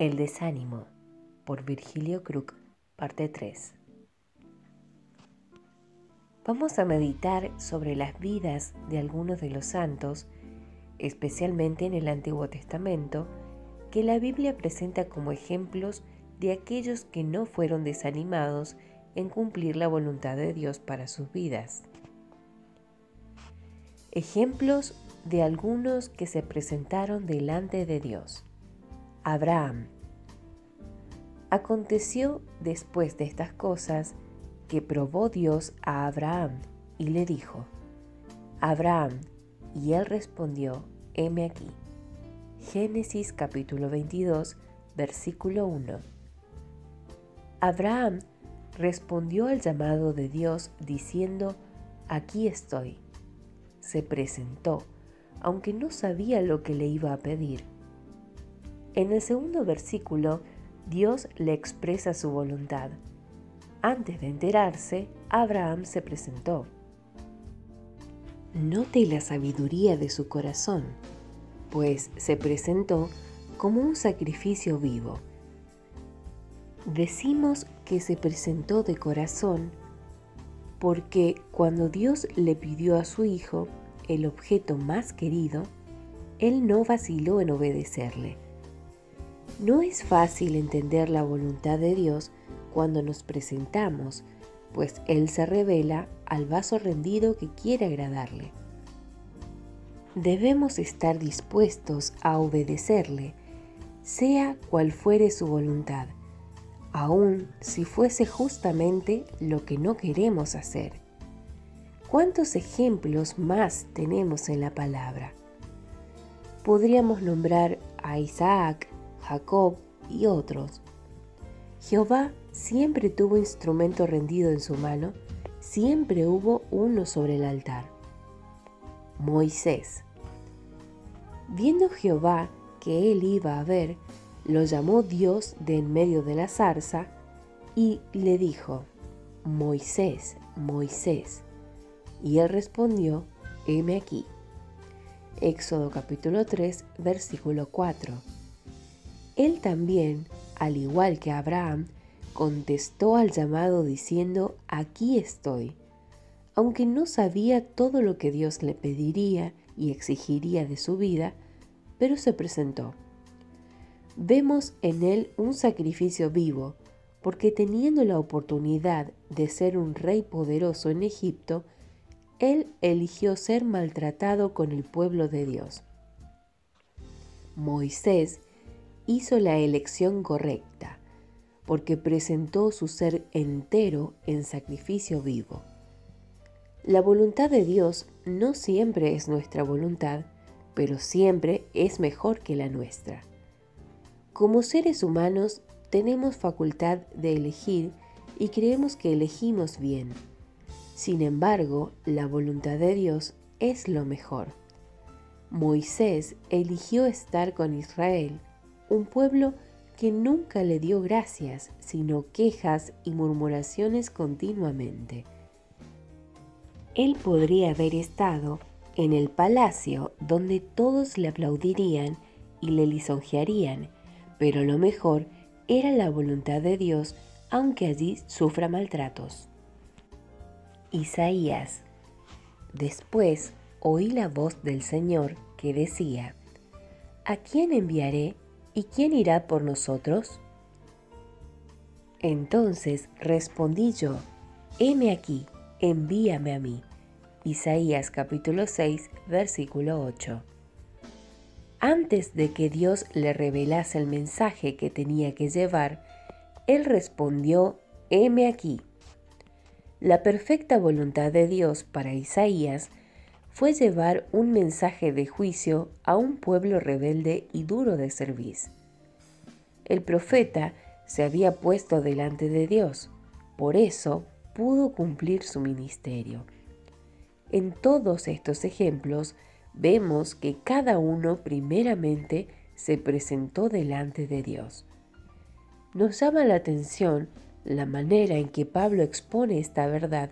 El desánimo, por Virgilio Krug, parte 3. Vamos a meditar sobre las vidas de algunos de los santos, especialmente en el Antiguo Testamento, que la Biblia presenta como ejemplos de aquellos que no fueron desanimados en cumplir la voluntad de Dios para sus vidas. Ejemplos de algunos que se presentaron delante de Dios. Abraham. Aconteció después de estas cosas que probó Dios a Abraham y le dijo: Abraham, y él respondió: heme aquí. Génesis capítulo 22, versículo 1. Abraham respondió al llamado de Dios diciendo: aquí estoy. Se presentó, aunque no sabía lo que le iba a pedir. En el segundo versículo, Dios le expresa su voluntad. Antes de enterarse, Abraham se presentó. Note la sabiduría de su corazón, pues se presentó como un sacrificio vivo. Decimos que se presentó de corazón porque cuando Dios le pidió a su hijo, el objeto más querido, él no vaciló en obedecerle. No es fácil entender la voluntad de Dios cuando nos presentamos, pues Él se revela al vaso rendido que quiere agradarle. Debemos estar dispuestos a obedecerle, sea cual fuere su voluntad, aun si fuese justamente lo que no queremos hacer. ¿Cuántos ejemplos más tenemos en la palabra? Podríamos nombrar a Isaac, Jacob y otros. Jehová siempre tuvo instrumento rendido en su mano, siempre hubo uno sobre el altar. Moisés. Viendo Jehová que él iba a ver, lo llamó Dios de en medio de la zarza y le dijo: Moisés, Moisés. Y él respondió: heme aquí. Éxodo capítulo 3, versículo 4. Él también, al igual que Abraham, contestó al llamado diciendo: aquí estoy, aunque no sabía todo lo que Dios le pediría y exigiría de su vida, pero se presentó. Vemos en él un sacrificio vivo, porque teniendo la oportunidad de ser un rey poderoso en Egipto, él eligió ser maltratado con el pueblo de Dios. Moisés hizo la elección correcta, porque presentó su ser entero en sacrificio vivo. La voluntad de Dios no siempre es nuestra voluntad, pero siempre es mejor que la nuestra. Como seres humanos, tenemos facultad de elegir y creemos que elegimos bien. Sin embargo, la voluntad de Dios es lo mejor. Moisés eligió estar con Israel, un pueblo que nunca le dio gracias, sino quejas y murmuraciones continuamente. Él podría haber estado en el palacio donde todos le aplaudirían y le lisonjearían, pero lo mejor era la voluntad de Dios, aunque allí sufra maltratos. Isaías. Después oí la voz del Señor que decía: ¿a quién enviaré y quién irá por nosotros? Entonces respondí yo: heme aquí, envíame a mí. Isaías capítulo 6, versículo 8. Antes de que Dios le revelase el mensaje que tenía que llevar, él respondió: heme aquí. La perfecta voluntad de Dios para Isaías fue llevar un mensaje de juicio a un pueblo rebelde y duro de cerviz. El profeta se había puesto delante de Dios, por eso pudo cumplir su ministerio. En todos estos ejemplos vemos que cada uno primeramente se presentó delante de Dios. Nos llama la atención la manera en que Pablo expone esta verdad,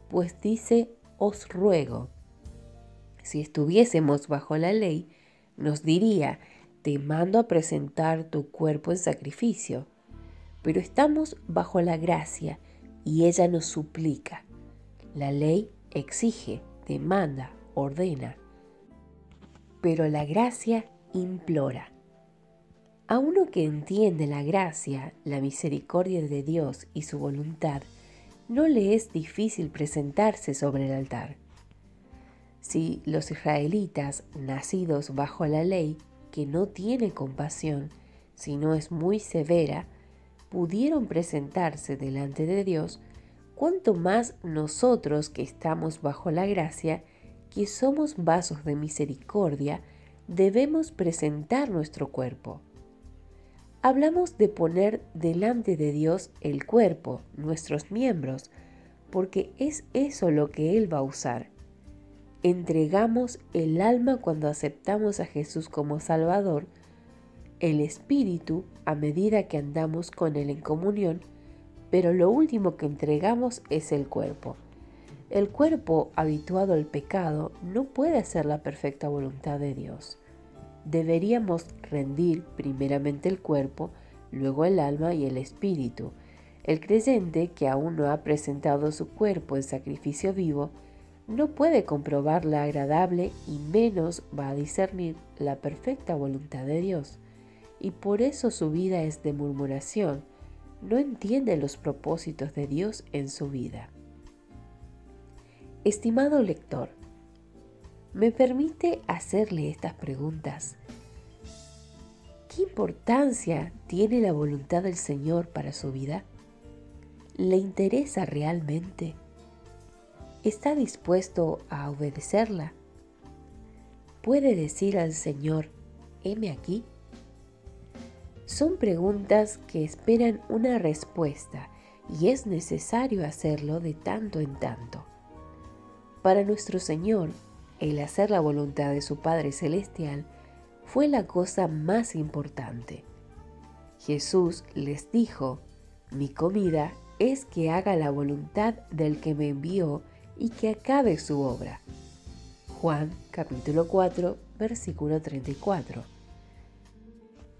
pues dice: os ruego. Si estuviésemos bajo la ley, nos diría: te mando a presentar tu cuerpo en sacrificio. Pero estamos bajo la gracia y ella nos suplica. La ley exige, demanda, ordena, pero la gracia implora. A uno que entiende la gracia, la misericordia de Dios y su voluntad, no le es difícil presentarse sobre el altar. Si los israelitas, nacidos bajo la ley, que no tiene compasión, sino es muy severa, pudieron presentarse delante de Dios, cuánto más nosotros que estamos bajo la gracia, que somos vasos de misericordia, debemos presentar nuestro cuerpo. Hablamos de poner delante de Dios el cuerpo, nuestros miembros, porque es eso lo que Él va a usar. Entregamos el alma cuando aceptamos a Jesús como Salvador, el espíritu a medida que andamos con Él en comunión, pero lo último que entregamos es el cuerpo. El cuerpo habituado al pecado no puede hacer la perfecta voluntad de Dios. Deberíamos rendir primeramente el cuerpo, luego el alma y el espíritu. El creyente que aún no ha presentado su cuerpo en sacrificio vivo no puede comprobar la agradable y menos va a discernir la perfecta voluntad de Dios. Y por eso su vida es de murmuración, no entiende los propósitos de Dios en su vida. Estimado lector, ¿me permite hacerle estas preguntas? ¿Qué importancia tiene la voluntad del Señor para su vida? ¿Le interesa realmente? ¿Está dispuesto a obedecerla? ¿Puede decir al Señor, heme aquí? Son preguntas que esperan una respuesta y es necesario hacerlo de tanto en tanto. Para nuestro Señor, el hacer la voluntad de su Padre Celestial fue la cosa más importante. Jesús les dijo, mi comida es que haga la voluntad del que me envió y que acabe su obra. Juan capítulo 4, versículo 34.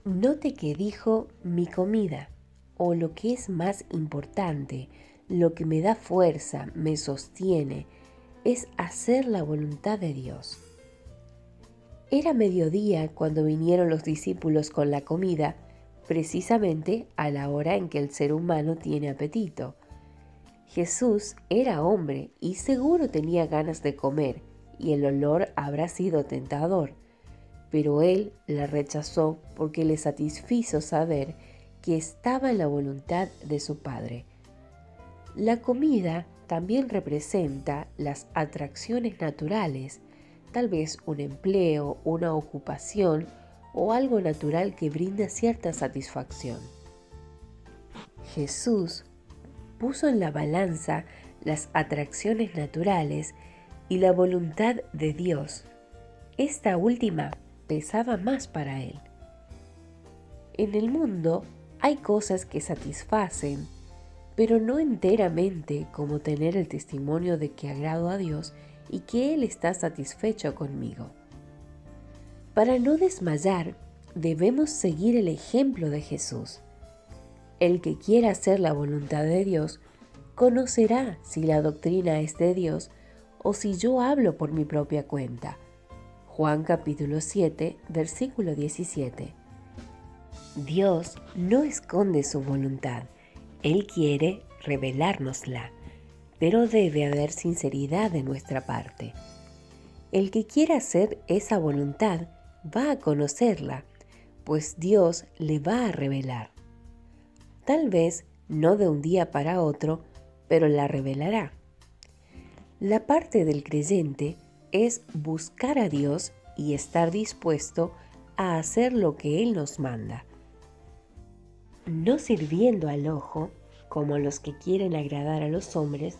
Note que dijo mi comida, o lo que es más importante, lo que me da fuerza, me sostiene, es hacer la voluntad de Dios. Era mediodía cuando vinieron los discípulos con la comida, precisamente a la hora en que el ser humano tiene apetito. Jesús era hombre y seguro tenía ganas de comer, y el olor habrá sido tentador, pero él la rechazó porque le satisfizo saber que estaba en la voluntad de su Padre. La comida también representa las atracciones naturales, tal vez un empleo, una ocupación o algo natural que brinda cierta satisfacción. Jesús puso en la balanza las atracciones naturales y la voluntad de Dios. Esta última pesaba más para él. En el mundo hay cosas que satisfacen, pero no enteramente, como tener el testimonio de que agrado a Dios y que Él está satisfecho conmigo. Para no desmayar, debemos seguir el ejemplo de Jesús. El que quiera hacer la voluntad de Dios, conocerá si la doctrina es de Dios o si yo hablo por mi propia cuenta. Juan capítulo 7, versículo 17. Dios no esconde su voluntad. Él quiere revelárnosla, pero debe haber sinceridad de nuestra parte. El que quiera hacer esa voluntad va a conocerla, pues Dios le va a revelar. Tal vez no de un día para otro, pero la revelará. La parte del creyente es buscar a Dios y estar dispuesto a hacer lo que Él nos manda. No sirviendo al ojo, como los que quieren agradar a los hombres,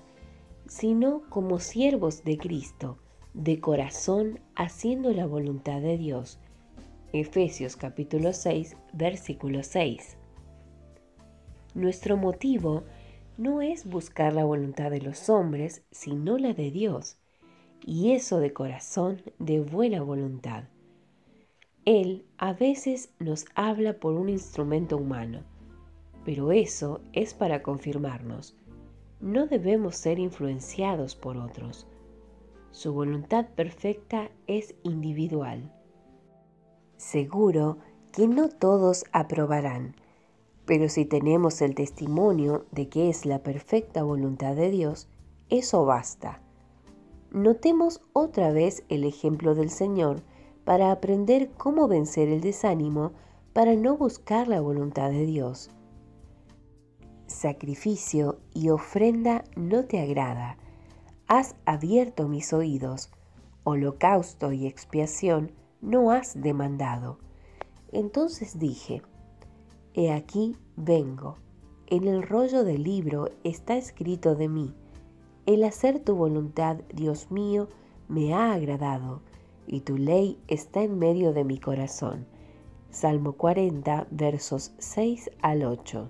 sino como siervos de Cristo, de corazón haciendo la voluntad de Dios. Efesios capítulo 6, versículo 6. Nuestro motivo no es buscar la voluntad de los hombres, sino la de Dios, y eso de corazón, de buena voluntad. Él a veces nos habla por un instrumento humano, pero eso es para confirmarnos. No debemos ser influenciados por otros. Su voluntad perfecta es individual. Seguro que no todos aprobarán, pero si tenemos el testimonio de que es la perfecta voluntad de Dios, eso basta. Notemos otra vez el ejemplo del Señor para aprender cómo vencer el desánimo para no buscar la voluntad de Dios. Sacrificio y ofrenda no te agrada. Has abierto mis oídos. Holocausto y expiación no has demandado. Entonces dije: He aquí vengo. En el rollo del libro está escrito de mí: el hacer tu voluntad, Dios mío, me ha agradado, y tu ley está en medio de mi corazón. Salmo 40, versos 6 al 8.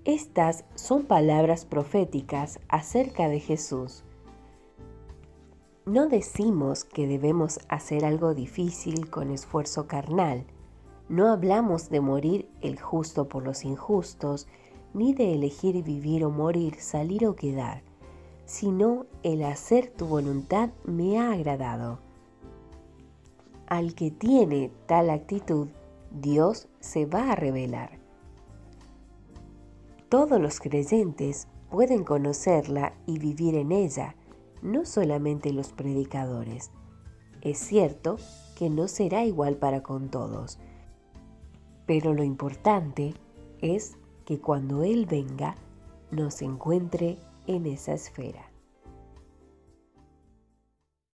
Estas son palabras proféticas acerca de Jesús. No decimos que debemos hacer algo difícil con esfuerzo carnal. No hablamos de morir el justo por los injustos, ni de elegir vivir o morir, salir o quedar, sino el hacer tu voluntad me ha agradado. Al que tiene tal actitud, Dios se va a revelar. Todos los creyentes pueden conocerla y vivir en ella, no solamente los predicadores. Es cierto que no será igual para con todos, pero lo importante es que cuando Él venga, nos encuentre en esa esfera.